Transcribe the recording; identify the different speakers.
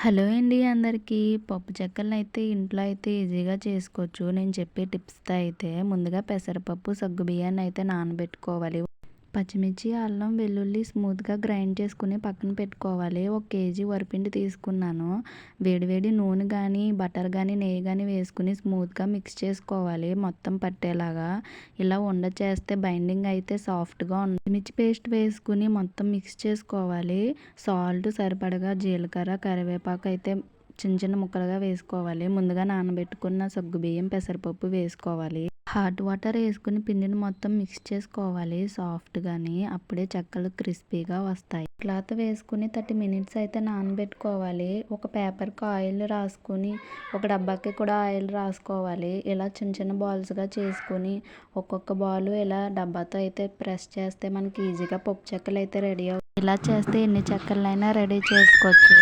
Speaker 1: Hello అండి అందరికీ. పప్పు చెక్కలనైతే ఇంట్లో అయితే ఈజీగా చేసుకోవచ్చు. నేను చెప్పే టిప్స్‌తో అయితే ముందుగా పెసరపప్పు, సగ్గుబియ్యాన్నయితే నానబెట్టుకోవాలి. పచ్చిమిర్చి, అల్లం, వెల్లుల్లి స్మూత్‌గా గ్రైండ్ చేసుకొని పక్కన పెట్టుకోవాలి. 1 కేజీ వరిపిండి తీసుకున్నాను. వేడివేడి నూనె గానీ, బటర్ గానీ, నెయ్యి గానీ వేసుకొని స్మూత్‌గా మిక్స్ చేసుకోవాలి మొత్తం పట్టేలాగా. ఇలా ఉండ చేస్తే బైండింగ్ అయితే సాఫ్ట్‌గా పచ్చిమిర్చి పేస్ట్ వేసుకుని మొత్తం మిక్స్ చేసుకోవాలి. సాల్ట్ సరిపడగా జీలకర్ర, కరివేపాకు అయితే చిన్న చిన్న ముక్కలుగా వేసుకోవాలి. ముందుగా నానబెట్టుకున్న సగ్గుబియ్యం, పెసరపప్పు వేసుకోవాలి. హాట్ వాటర్ వేసుకుని పిండిని మొత్తం మిక్స్ చేసుకోవాలి సాఫ్ట్‌గాని. అప్పుడే చెక్కలు క్రిస్పీగా వస్తాయి. క్లాత్ వేసుకుని 30 మినిట్స్ అయితే నానబెట్టుకోవాలి. ఒక పేపర్‌కి ఆయిల్ రాసుకొని, ఒక డబ్బాకి కూడా ఆయిల్ రాసుకోవాలి. ఇలా చిన్న చిన్న బాల్స్‌గా చేసుకొని, ఒక్కొక్క బాలు ఇలా డబ్బాతో అయితే ప్రెస్ చేస్తే మనకి ఈజీగా పప్పు చెక్కలు అయితే రెడీ అవుతాయి. ఇలా చేస్తే ఎన్ని చెక్కలైనా రెడీ చేసుకోవచ్చు.